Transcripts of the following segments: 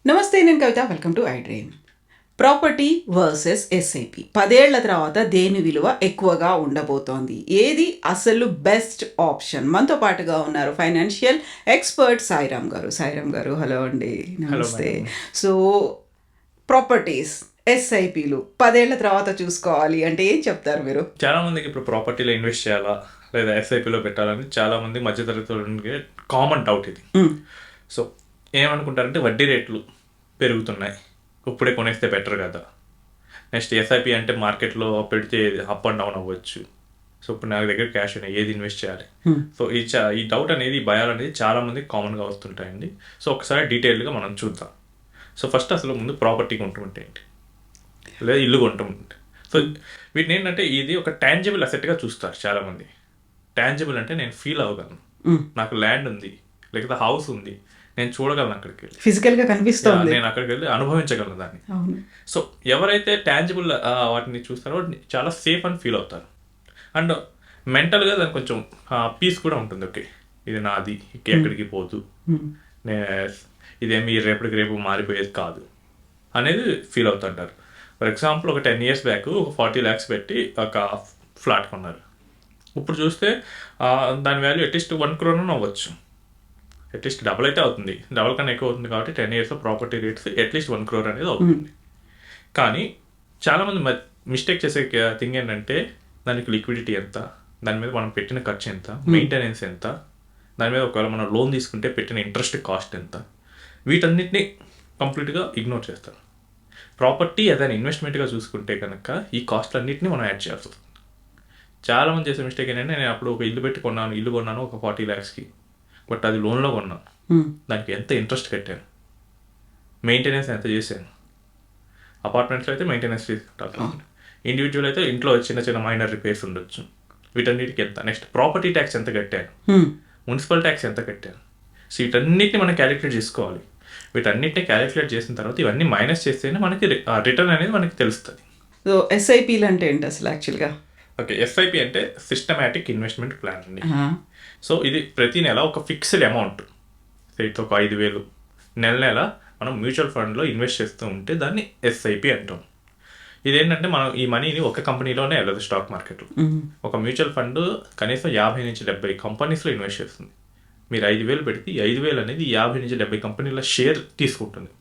నమస్తే, నేను Kavitha. Welcome to I dream. Property versus SIP 10 ఏళ్ల తర్వాత దేని విలువ ఎక్కువగా ఉండబోతోంది? ఏది అసలు బెస్ట్ ఆప్షన్? మనతో పాటుగా ఉన్నారు ఫైనాన్షియల్ ఎక్స్పర్ట్ సాయిరామ్ గారు. హలో అండి, నమస్తే. సో ప్రాపర్టీస్, ఎస్ఐపిలు 10 ఏళ్ల తర్వాత చూసుకోవాలి అంటే ఏం చెప్తారు మీరు? చాలా మందికి ఇప్పుడు ప్రాపర్టీలో ఇన్వెస్ట్ చేయాలా లేదా ఎస్ఐపిలో పెట్టాలని చాలా మంది మధ్యతరగతి కామన్ డౌట్ ఇది. సో ఏమనుకుంటారంటే వడ్డీ రేట్లు పెరుగుతున్నాయి, ఇప్పుడే కొనేస్తే బెటర్ కదా. నెక్స్ట్ ఎస్ఐపి అంటే మార్కెట్లో పెడితే అప్ అండ్ డౌన్ అవ్వచ్చు. సో ఇప్పుడు నా దగ్గర క్యాష్ ఉన్నాయి, ఏది ఇన్వెస్ట్ చేయాలి? సో ఈ డౌట్ అనేది, ఈ భయాలు అనేది చాలా మంది కామన్గా వస్తుంటాయండి. సో ఒకసారి డీటెయిల్గా మనం చూద్దాం. సో ఫస్ట్ అసలు ముందు ప్రాపర్టీ కొంటుంటే ఏంటి, లేదా ఇల్లు కొంటుంటే. సో వీటిని ఏంటంటే ఇది ఒక టాంజిబుల్ అసెట్గా చూస్తారు చాలామంది. టాంజిబుల్ అంటే నేను ఫీల్ అవ్వగలను, నాకు ల్యాండ్ ఉంది లేకపోతే హౌస్ ఉంది, నేను చూడగలను, అక్కడికి వెళ్ళి ఫిజికల్గా కనిపిస్తుంది, నేను అక్కడికి వెళ్ళి అనుభవించగలను దాన్ని. సో ఎవరైతే టాంజిబుల్ వాటిని చూస్తారో చాలా సేఫ్ అని ఫీల్ అవుతారు. అండ్ మెంటల్గా దానికి కొంచెం పీస్ కూడా ఉంటుంది. ఓకే, ఇది నాది, ఎక్కడికి పోదు, ఇదేమి రేపటికి రేపు మారిపోయేది కాదు అనేది ఫీల్ అవుతుంటారు. ఫర్ ఎగ్జాంపుల్ ఒక 10 years బ్యాక్ ఒక 40 lakhs పెట్టి ఒక ఫ్లాట్ కొన్నారు. ఇప్పుడు చూస్తే దాని వాల్యూ అట్లీస్ట్ 1 crore అవ్వచ్చు. అట్లీస్ట్ డబుల్ అయితే అవుతుంది, డబుల్ కన్నా ఎక్కువ అవుతుంది. కాబట్టి 10 years property rates at least 1 crore అనేది అవుతుంది. కానీ చాలామంది మిస్టేక్ చేసే థింగ్ ఏంటంటే దానికి లిక్విడిటీ ఎంత, దాని మీద మనం పెట్టిన ఖర్చు ఎంత, మెయింటెనెన్స్ ఎంత, దాని మీద ఒకవేళ మనం లోన్ తీసుకుంటే పెట్టిన ఇంట్రెస్ట్ కాస్ట్ ఎంత, వీటన్నిటిని కంప్లీట్గా ఇగ్నోర్ చేస్తారు. ప్రాపర్టీ ఏదైనా ఇన్వెస్ట్మెంట్గా చూసుకుంటే కనుక ఈ కాస్ట్లన్నింటినీ మనం యాడ్ చేయాల్సి వస్తుంది. చాలామంది చేసే మిస్టేక్ ఏంటంటే, నేను అప్పుడు ఒక ఇల్లు కొన్నాను ఒక 40 lakhsకి, బట్ అది లోన్లో కొన్నాను, దానికి ఎంత ఇంట్రెస్ట్ కట్టాను, మెయింటెనెన్స్ ఎంత చేశాను. అపార్ట్మెంట్స్లో అయితే మెయింటెనెన్స్ తీసుకుంటాను, ఇండివిజువల్ అయితే ఇంట్లో చిన్న చిన్న మైనర్ రిపేర్స్ ఉండొచ్చు, వీటన్నిటికి ఎంత. నెక్స్ట్ ప్రాపర్టీ ట్యాక్స్ ఎంత కట్టాను, మున్సిపల్ ట్యాక్స్ ఎంత కట్టాను. సో వీటన్నిటిని మనం క్యాలిక్యులేట్ చేసుకోవాలి. వీటన్నిటిని క్యాలిక్యులేట్ చేసిన తర్వాత ఇవన్నీ మైనస్ చేస్తేనే మనకి రిటర్న్ అనేది మనకి తెలుస్తుంది. సో ఎస్ఐపిలు అంటే ఏంటి అసలు యాక్చువల్గా? ఓకే, ఎస్ఐపి అంటే సిస్టమాటిక్ ఇన్వెస్ట్మెంట్ ప్లాన్ అండి. సో ఇది ప్రతి నెల ఒక ఫిక్స్డ్ అమౌంట్, అయితే ఒక 5,000 నెల మనం మ్యూచువల్ ఫండ్లో ఇన్వెస్ట్ చేస్తూ ఉంటే దాన్ని ఎస్ఐపి అంటాం. ఇదేంటంటే మనం ఈ మనీని ఒక కంపెనీలోనే వెళ్ళదు, స్టాక్ మార్కెట్లో. ఒక మ్యూచువల్ ఫండ్ కనీసం 50 నుంచి 70 కంపెనీస్లో ఇన్వెస్ట్ చేస్తుంది. మీరు 5,000 పెడితే 5,000 అనేది 50 నుంచి 70 కంపెనీల షేర్ తీసుకుంటుంది.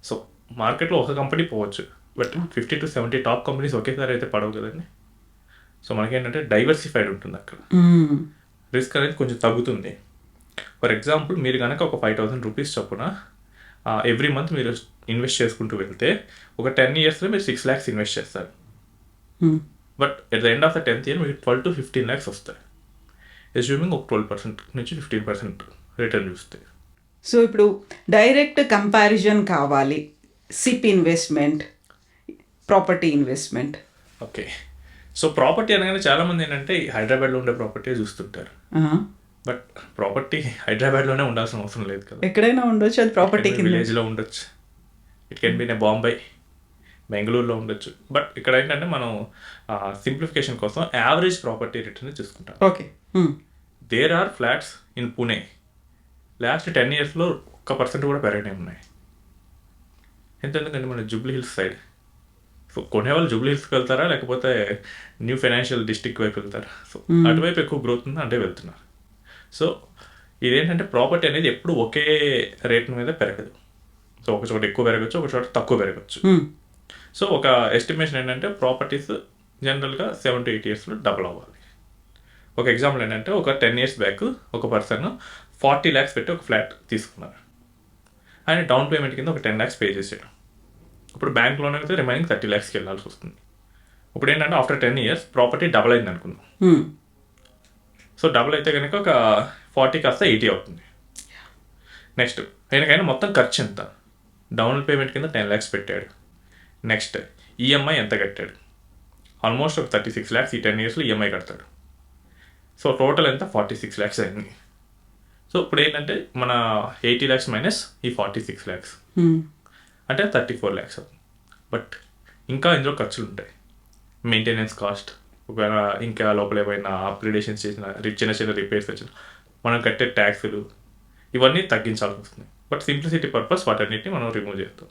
సో మార్కెట్లో ఒక కంపెనీ పోవచ్చు, బట్ 50 to 70 టాప్ కంపెనీస్ ఒకేసారి అయితే పడవు కదండి. సో మనకేంటంటే డైవర్సిఫైడ్ ఉంటుంది అక్కడ, రిస్క్ అనేది కొంచెం తగ్గుతుంది. ఫర్ ఎగ్జాంపుల్ మీరు కనుక ఒక 5,000 రూపీస్ చొప్పున ఎవ్రీ మంత్ మీరు ఇన్వెస్ట్ చేసుకుంటూ వెళ్తే ఒక 10 yearsలో మీరు 6 lakhs ఇన్వెస్ట్ చేస్తారు. But at the end of the 10th year మీకు 12 to 15 lakhs వస్తాయి, అస్యూమింగ్ ఒక 12% నుంచి 15% రిటర్న్ చూస్తే. సో ఇప్పుడు డైరెక్ట్ కంపారిజన్ కావాలి, SIP investment, property investment. Okay, so property అనగానే చాలామంది ఏంటంటే హైదరాబాద్లో ఉండే ప్రాపర్టీ చూస్తుంటారు. బట్ ప్రాపర్టీ హైదరాబాద్లోనే ఉండాల్సిన అవసరం లేదు కదా, ఎక్కడైనా ఉండొచ్చు. అది ప్రాపర్టీ విలేజ్లో ఉండొచ్చు, ఇట్ కెన్ బి బాంబే, బెంగళూరులో ఉండొచ్చు. బట్ ఇక్కడ ఏంటంటే మనం సింప్లిఫికేషన్ కోసం యావరేజ్ ప్రాపర్టీ రిటర్న్ చూసుకుంటాం. Okay, there are flats in Pune last 10 yearsలో 1% కూడా పెరగనే ఉన్నాయి. ఎందుకంటే మన జూబ్లీ హిల్స్ సైడ్. సో కొనేవాళ్ళు జూబ్లీ హిల్స్కి వెళ్తారా లేకపోతే న్యూ ఫైనాన్షియల్ డిస్ట్రిక్ట్ వైపు వెళ్తారా? సో అటువైపు ఎక్కువ గ్రోత్ ఉంది అంటే వెళ్తున్నారు. సో ఇదేంటంటే ప్రాపర్టీ అనేది ఎప్పుడు ఒకే రేట్ మీద పెరగదు. సో ఒక చోట ఎక్కువ పెరగచ్చు, ఒక చోట తక్కువ పెరగచ్చు. సో ఒక ఎస్టిమేషన్ ఏంటంటే ప్రాపర్టీస్ జనరల్గా 7 to 8 yearsలో డబుల్ అవ్వాలి. ఒక ఎగ్జాంపుల్ ఏంటంటే ఒక 10 years బ్యాక్ ఒక పర్సన్ 40 lakhs పెట్టి ఒక ఫ్లాట్ తీసుకున్నారు. ఆయన డౌన్ పేమెంట్ కింద ఒక 10 lakhs పే చేసాడు. ఇప్పుడు బ్యాంక్ లోన్ అయితే రిమైనింగ్ 30 lakhsకి వెళ్ళాల్సి వస్తుంది. ఇప్పుడు ఏంటంటే ఆఫ్టర్ 10 years ప్రాపర్టీ డబుల్ అయింది అనుకుందాం. సో డబుల్ అయితే కనుక ఒక 40 కాస్త 80 అవుతుంది. నెక్స్ట్ ఆయనకైనా మొత్తం ఖర్చు ఎంత, డౌన్ పేమెంట్ కింద 10 lakhs పెట్టాడు. నెక్స్ట్ ఈఎంఐ ఎంత కట్టాడు, ఆల్మోస్ట్ ఒక 36 lakhs ఈ 10 yearsలో ఈఎంఐ కడతాడు. సో టోటల్ ఎంత, 46 lakhs అయింది. సో ఇప్పుడు ఏంటంటే మన 80 lakhs మైనస్ ఈ 46 lakhs అంటే 34 lakhs అవుతుంది. బట్ ఇంకా ఇందులో ఖర్చులు ఉంటాయి, మెయింటెనెన్స్ కాస్ట్, ఒకవేళ ఇంకా లోపల ఏమైనా అప్గ్రేడేషన్స్ చేసిన చిన్న చిన్న రిపేర్స్ వచ్చిన మనం కట్టే ట్యాక్సులు ఇవన్నీ తగ్గించాల్సి వస్తుంది. బట్ సింప్లిసిటీ పర్పస్ వాటన్నిటిని మనం రిమూవ్ చేస్తాం.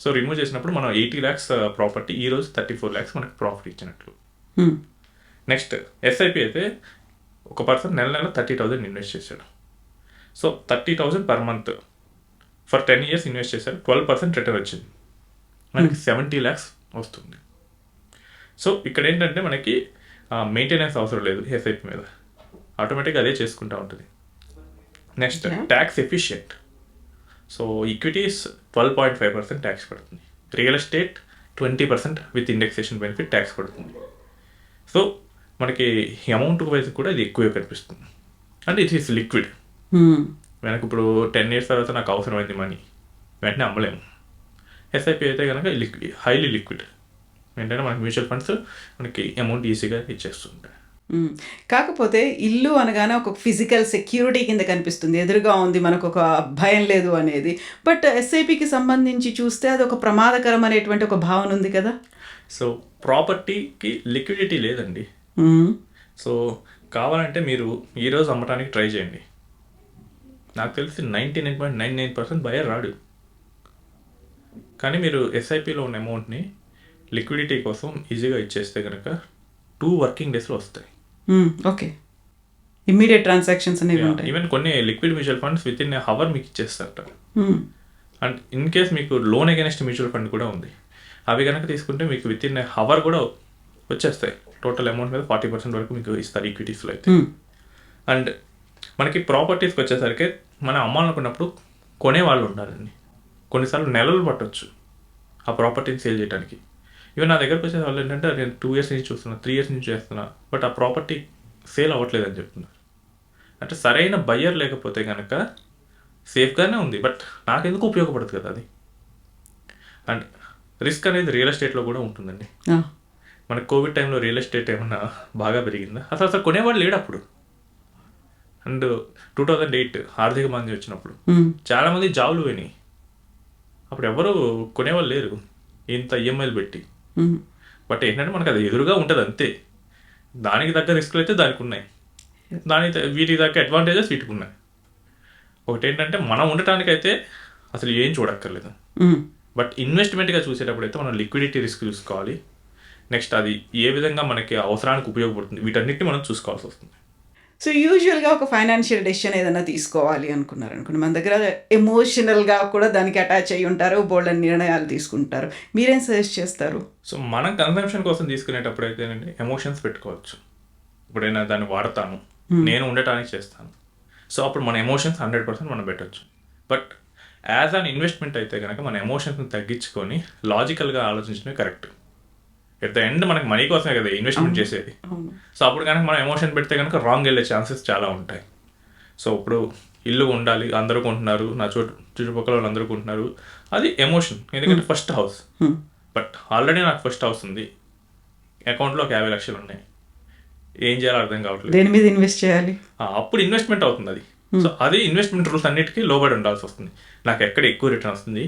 సో రిమూవ్ చేసినప్పుడు మనం 80 lakhs ప్రాపర్టీ ఈరోజు 34 lakhs మనకి ప్రాఫిట్ ఇచ్చినట్లు. నెక్స్ట్ ఎస్ఐపి అయితే ఒక పర్సన్ నెల 30,000 ఇన్వెస్ట్ చేశాడు. So 30,000 per month for 10 years invest చేశాడు. 12% రిటర్న్ వచ్చింది, మనకి 70 lakhs వస్తుంది. సో ఇక్కడ ఏంటంటే మనకి మెయింటెనెన్స్ అవసరం లేదు ఎస్ఐపి మీద, ఆటోమేటిక్గా అదే చేసుకుంటూ ఉంటుంది. Next tax efficient. So equities 12.5% tax పడుతుంది, real estate 20% with indexation benefit tax పడుతుంది. సో మనకి అమౌంట్ వైజ్ కూడా ఇది ఎక్కువే కనిపిస్తుంది. And it is liquid. మనకి ఇప్పుడు 10 years తర్వాత నాకు అవసరమైంది మనీ, వెంటనే అమ్మలేము. ఎస్ఐపి అయితే కనుక హైలీ లిక్విడ్. ఏంటంటే మనకి మ్యూచువల్ ఫండ్స్ మనకి అమౌంట్ ఈజీగా ఇచ్చేస్తుంటాయి. కాకపోతే ఇల్లు అనగానే ఒక ఫిజికల్ సెక్యూరిటీ కింద కనిపిస్తుంది, ఎదురుగా ఉంది, మనకు ఒక భయం లేదు అనేది. బట్ ఎస్ఐపికి సంబంధించి చూస్తే అది ఒక ప్రమాదకరం అనేటువంటి ఒక భావన ఉంది కదా. సో ప్రాపర్టీకి లిక్విడిటీ లేదండి. సో కావాలంటే మీరు ఈరోజు అమ్మటానికి ట్రై చేయండి. నాకు తెలిసి 99.99% బయర్ రాడు. కానీ మీరు ఎస్ఐపిలో ఉన్న అమౌంట్ని లిక్విడిటీ కోసం ఈజీగా ఇచ్చేస్తే కనుక 2 working daysలో వస్తాయి. ఓకే, ఇమ్మీడియట్ ట్రాన్సాక్షన్స్ అనేవి ఉంటాయి. ఈవెన్ కొన్ని liquid mutual funds within hour మీకు ఇచ్చేస్తారు. అండ్ ఇన్ కేస్ మీకు లోన్ అగైనెస్ట్ మ్యూచువల్ ఫండ్ కూడా ఉంది, అవి కనుక తీసుకుంటే మీకు విత్ ఇన్ హవర్ కూడా వచ్చేస్తాయి. టోటల్ అమౌంట్ మీద 40% వరకు మీకు ఇస్తారు ఈక్విటీస్లో అయితే. అండ్ మనకి ప్రాపర్టీస్కి వచ్చేసరికి మనం అమ్మాలనుకున్నప్పుడు కొనేవాళ్ళు ఉండాలండి. కొన్నిసార్లు నెలలు పట్టవచ్చు ఆ ప్రాపర్టీని సేల్ చేయడానికి. ఈవెన్ నా దగ్గరకు వచ్చే వాళ్ళు ఏంటంటే నేను 2 years నుంచి చూస్తున్నా, 3 years నుంచి చేస్తున్నా, బట్ ఆ ప్రాపర్టీ సేల్ అవ్వట్లేదు అని చెప్తున్నారు. అంటే సరైన బయ్యర్ లేకపోతే కనుక సేఫ్గానే ఉంది, బట్ నాకెందుకు ఉపయోగపడుతుంది కదా అది. అండ్ రిస్క్ అనేది రియల్ ఎస్టేట్లో కూడా ఉంటుందండి. మనకి కోవిడ్ టైంలో రియల్ ఎస్టేట్ ఏమన్నా బాగా పెరిగిందా? అసలు కొనేవాడు లేడు అప్పుడు. అండ్ 2008 ఆర్థిక మంది వచ్చినప్పుడు చాలామంది జాబులు పోయినాయి. అప్పుడు ఎవరు కొనేవాళ్ళు లేరు ఇంత ఈఎంఐలు పెట్టి. బట్ ఏంటంటే మనకు అది ఎదురుగా ఉంటుంది అంతే. దానికి తగ్గ రిస్క్లు అయితే దానికి ఉన్నాయి, వీటికి తగ్గ అడ్వాంటేజెస్ వీటికి ఉన్నాయి. ఒకటి ఏంటంటే మనం ఉండటానికైతే అసలు ఏం చూడక్కర్లేదు. బట్ ఇన్వెస్ట్మెంట్గా చూసేటప్పుడు అయితే మనం లిక్విడిటీ రిస్క్ చూసుకోవాలి. నెక్స్ట్ అది ఏ విధంగా మనకి అవసరానికి ఉపయోగపడుతుంది, వీటన్నిటిని మనం చూసుకోవాల్సి వస్తుంది. సో యూజువల్గా ఒక ఫైనాన్షియల్ డెసిషన్ ఏదైనా తీసుకోవాలి అనుకున్నారనుకోండి, మన దగ్గర ఎమోషనల్గా కూడా దానికి అటాచ్ అయ్యి ఉంటారు, బోల్డ్ నిర్ణయాలు తీసుకుంటారు. మీరేం సజెస్ట్ చేస్తారు? సో మనం కన్సంప్షన్ కోసం తీసుకునేటప్పుడు అయితేనండి ఎమోషన్స్ పెట్టుకోవచ్చు. ఇప్పుడైనా దాన్ని వాడతాను, నేను ఉండటానికి చేస్తాను. సో అప్పుడు మన ఎమోషన్స్ 100% మనం పెట్టవచ్చు. బట్ యాజ్ అన్ ఇన్వెస్ట్మెంట్ అయితే కనుక మన ఎమోషన్స్ని తగ్గించుకొని లాజికల్గా ఆలోచించడమే కరెక్ట్. ఎట్ ద ఎండ్ మనకి మనీ కోసమే కదా ఇన్వెస్ట్మెంట్ చేసేది. సో అప్పుడు కనుక మనం ఎమోషన్ పెడితే కనుక రాంగ్ వెళ్ళే ఛాన్సెస్ చాలా ఉంటాయి. సో ఇప్పుడు ఇల్లు ఉండాలి, అందరూ కొంటున్నారు, నా చుట్టుపక్కల వాళ్ళు అందరూ కొంటున్నారు, అది ఎమోషన్. ఎందుకంటే ఫస్ట్ హౌస్. బట్ ఆల్రెడీ నాకు ఫస్ట్ హౌస్ ఉంది, అకౌంట్లో ఒక 50 లక్షలు ఉన్నాయి, ఏం చేయాలో అర్థం కావట్లేదు, దేని మీద ఇన్వెస్ట్ చేయాలి, అప్పుడు ఇన్వెస్ట్మెంట్ అవుతుంది అది. సో అది ఇన్వెస్ట్మెంట్ రూల్స్ అన్నిటికీ లోబడి ఉండాల్సి వస్తుంది. నాకు ఎక్కడ ఎక్కువ రిటర్న్ వస్తుంది,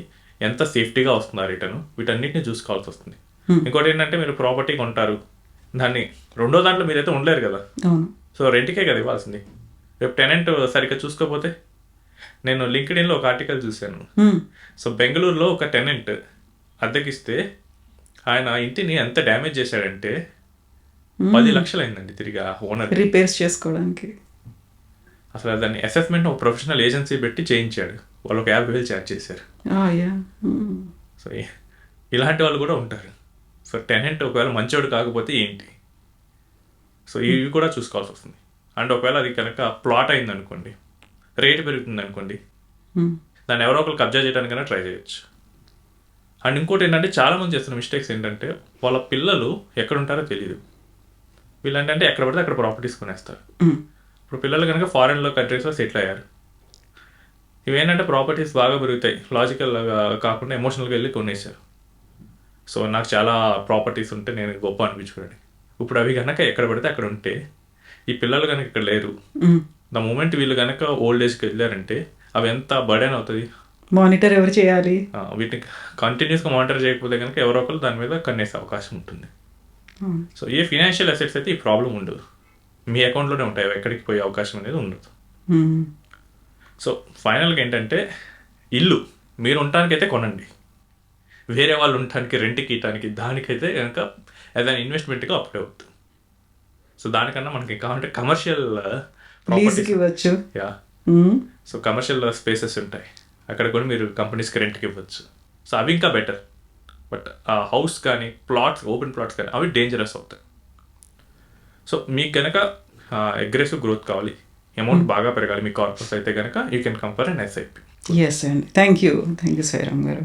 ఎంత సేఫ్టీగా వస్తుంది ఆ రిటర్న్, వీటన్నిటిని చూసుకోవాల్సి వస్తుంది. ఇంకోటి ఏంటంటే మీరు ప్రాపర్టీ కొంటారు, దాన్ని రెండో దాంట్లో మీరైతే ఉండలేరు కదా. సో రెంట్కే కదా ఇవ్వాల్సింది. రేపు టెనెంట్ సరిగ్గా చూసుకోకపోతే, నేను లింక్డ్ఇన్లో ఒక ఆర్టికల్ చూశాను. సో బెంగళూరులో ఒక టెనెంట్ అద్దెకిస్తే ఆయన ఇంటిని ఎంత డ్యామేజ్ చేశాడంటే 10 లక్షలు అయిందండి తిరిగి ఆ ఓనర్ రిపేర్స్ చేసుకోవడానికి. అసలు దాన్ని అసెస్మెంట్ ఒక ప్రొఫెషనల్ ఏజెన్సీ పెట్టి చేయించాడు, వాళ్ళు ఒక 50,000 ఛార్జ్ చేశారు. సో ఇలాంటి వాళ్ళు కూడా ఉంటారు. సో టెనెంట్ ఒకవేళ మంచోడు కాకపోతే ఏంటి, సో ఇవి కూడా చూసుకోవాల్సి వస్తుంది. అండ్ ఒకవేళ అది కనుక ప్లాట్ అయింది అనుకోండి, రేటు పెరుగుతుంది అనుకోండి, దాన్ని ఎవరో ఒకరు కబ్జా చేయడానికైనా ట్రై చేయొచ్చు. అండ్ ఇంకోటి ఏంటంటే చాలామంది చేస్తున్న మిస్టేక్స్ ఏంటంటే వాళ్ళ పిల్లలు ఎక్కడ ఉంటారో తెలియదు. వీళ్ళు ఏంటంటే ఎక్కడ పడితే అక్కడ ప్రాపర్టీస్ కొనేస్తారు. ఇప్పుడు పిల్లలు కనుక ఫారెన్లో కంట్రీస్లో సెటిల్ అయ్యారు, ఇవేంటంటే ప్రాపర్టీస్ బాగా పెరుగుతాయి, లాజికల్గా కాకుండా ఎమోషనల్గా వెళ్ళి కొనేసారు. సో నాకు చాలా ప్రాపర్టీస్ ఉంటే నేను గొప్ప అనిపించుకోండి. ఇప్పుడు అవి కనుక ఎక్కడ పడితే అక్కడ ఉంటే, ఈ పిల్లలు కనుక ఇక్కడ లేరు, ద మూమెంట్ వీళ్ళు కనుక ఓల్డ్ ఏజ్కి వెళ్ళారంటే అవి ఎంత బర్డెన్ అవుతుంది. మానిటర్ ఎవరు చేయాలి? వీటిని కంటిన్యూస్గా మానిటర్ చేయకపోతే కనుక ఎవరో ఒకరు దాని మీద కన్నేసే అవకాశం ఉంటుంది. సో ఏ ఫినాన్షియల్ అసెట్స్ అయితే ఈ ప్రాబ్లం ఉండదు, మీ అకౌంట్లోనే ఉంటాయి, ఎక్కడికి పోయే అవకాశం అనేది ఉండదు. సో ఫైనల్గా ఏంటంటే ఇల్లు మీరు ఉండటానికైతే కొనండి, వేరే వాళ్ళు ఉండటానికి రెంట్కి ఇవ్వడానికి దానికైతే కనుక యాజ్ అన్ ఇన్వెస్ట్మెంట్గా అప్లై అవుతుంది. సో దానికన్నా మనకి కావాలంటే కమర్షియల్ లీజ్కి ఇవ్వచ్చు. యా, సో కమర్షియల్ స్పేసెస్ ఉంటాయి, అక్కడ కూడా మీరు కంపెనీస్కి రెంట్కి ఇవ్వచ్చు. సో అవి ఇంకా బెటర్. బట్ ఆ హౌస్ కానీ ప్లాట్స్, ఓపెన్ ప్లాట్స్ కానీ అవి డేంజరస్ అవుతాయి. సో మీకు కనుక అగ్రెసివ్ గ్రోత్ కావాలి, అమౌంట్ బాగా పెరగాలి మీ కార్పస్ అయితే కనుక you can compare and SIP. Yes అండి. థ్యాంక్ యూ సాయిరామ్ గారు.